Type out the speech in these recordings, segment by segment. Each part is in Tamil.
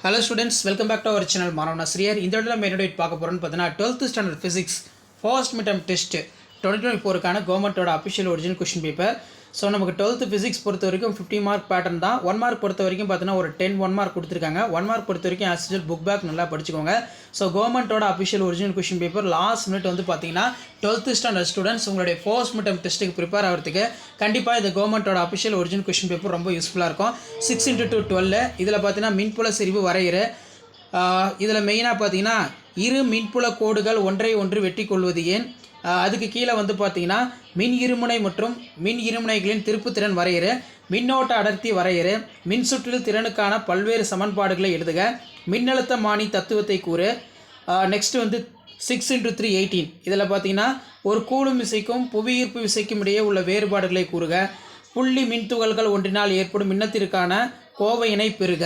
Hello students, welcome back to our channel Maravana Sriyar. இந்த வீடியோல நம்ம என்ன பார்க்க போறோம்னு பார்த்தீங்கன்னா 12th standard physics first midterm test 2024 கான கவர்மெண்டோட official original question paper. So நமக்கு 12th physics பொறுத்த வரைக்கும் 50 மார்க் பேட்டர்ன் தான். 1 மார்க் பொறுத்த வரைக்கும் பார்த்தீங்கன்னா ஒரு 1 மார்க் கொடுத்துருக்காங்க. 1 மார்க் பொறுத்த வரைக்கும் ஆஸ் யூசுவல் புக் பேக் நல்லா படிச்சுக்கோங்க. ஸோ கவர்மெண்டோட official original question paper last minute வந்து பார்த்தீங்கன்னா 12th ஸ்டாண்டர்ட் ஸ்டூடெண்ட்ஸ் உங்களுடைய ஃபர்ஸ்ட் மிட்டம் டெஸ்ட்டுக்கு ப்ரிப்பேர் ஆகிறதுக்கு கண்டிப்பாக இந்த கவர்மெண்டோட அஃபிஷியல் ஒரிஜினல் கொஸ்டின் பேப்பர் ரொம்ப யூஸ்ஃபுல்லாக இருக்கும். 6x2 இதில் பார்த்தீங்கன்னா மின்புல செறிவு வரையிற இதில் மெயினாக பார்த்தீங்கன்னா இரு மின்புல கோடுகள் ஒன்றை ஒன்று வெட்டி கொள்வது ஏன், அதுக்கு கீழே வந்து பார்த்தீங்கன்னா மின் இருமுனை மற்றும் மின் இருமுனைகளின் திருப்புத்திறன் வரையிற, மின்னோட்ட அடர்த்தி வரையிற, மின் சுற்றில் திறனுக்கான பல்வேறு சமன்பாடுகளை எழுதுக, மின்னழுத்தமானி தத்துவத்தை கூறு. நெக்ஸ்ட் வந்து 6x3 18 இதில் பார்த்தீங்கன்னா ஒரு கூலும் விசைக்கும் புவியீர்ப்பு விசைக்கும் இடையே உள்ள வேறுபாடுகளை கூறுக, புள்ளி மின்துகள்கள் ஒன்றினால் ஏற்படும் மின்னத்திற்கான கோவையினை பெறுக.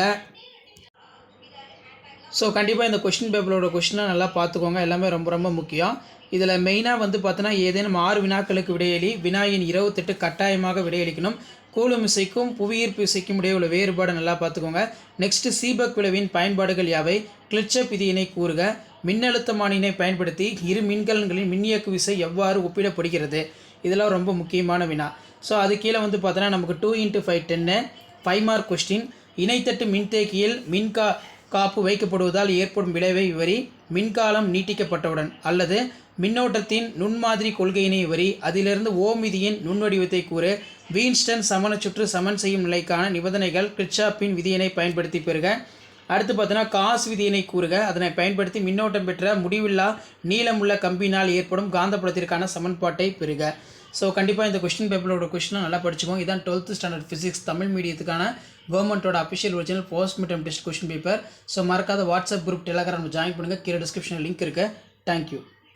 ஸோ கண்டிப்பாக இந்த கொஸ்டின் பேப்பரோட கொஸ்டினை நல்லா பார்த்துக்கோங்க, எல்லாமே ரொம்ப ரொம்ப முக்கியம். இதில் மெயினாக வந்து பார்த்தோன்னா ஏதேனும் 6 வினாக்களுக்கு விடையளி, வினாயின் 28 கட்டாயமாக விடையளிக்கணும். கூலும் விசைக்கும் புவியீர்ப்பு விசைக்கும் இடையே உள்ள வேறுபாடு நல்லா பார்த்துக்கோங்க. நெக்ஸ்ட்டு சீபக் விளைவின் பயன்பாடுகள் யாவை, கிளிட்சப் விதியினை கூறுக, மின்னழுத்தமானியினை பயன்படுத்தி இரு மின்கலன்களின் மின்னியக்கு விசை எவ்வாறு ஒப்பிடப்படுகிறது, இதெல்லாம் ரொம்ப முக்கியமான வினா. ஸோ அது கீழே வந்து பார்த்தோன்னா நமக்கு 2x5 5 மார்க் கொஸ்டின். இணைத்தட்டு மின்தேக்கியில் காப்பு வைக்கப்படுவதால் ஏற்படும் விளைவை விவரி, மின்காலம் நீட்டிக்கப்பட்டவுடன், அல்லது மின்னோட்டத்தின் நுண்மாதிரி கொள்கையினை விவரி, அதிலிருந்து ஓம் விதியின் நுண்வடிவத்தை கூறு, வீன்ஸ்டன் சமண சுற்று சமன் செய்யும் நிலைக்கான நிபந்தனைகள், கிர்ச்சாப்பின் விதியினை பயன்படுத்தி பெறுக. அடுத்து பார்த்தோன்னா காஸ் விதியினை கூறுக, அதனை பயன்படுத்தி மின்னோட்டம் பெற்ற முடிவில்லா நீளமுள்ள கம்பினால் ஏற்படும் காந்தப்புலத்திற்கான சமன்பாட்டை பெறுக. ஸோ கண்டிப்பாக இந்த கொஸ்டின் பேப்பரோட கொஸ்டினை நல்லா படிச்சுக்கோங்க. இதான் 12th ஸ்டாண்டர்ட் ஃபிசிக்ஸ் தமிழ் மீடியத்துக்கான கவர்மெண்ட்டோட official original first midterm test question paper. So மறக்காத வாட்ஸ்அப் குரூப் டெலகிராம் ஜாயின் பண்ணுங்கள், கீழே டிஸ்கிரிப்ஷனில் லிங்க் இருக்குது. தேங்க்யூ.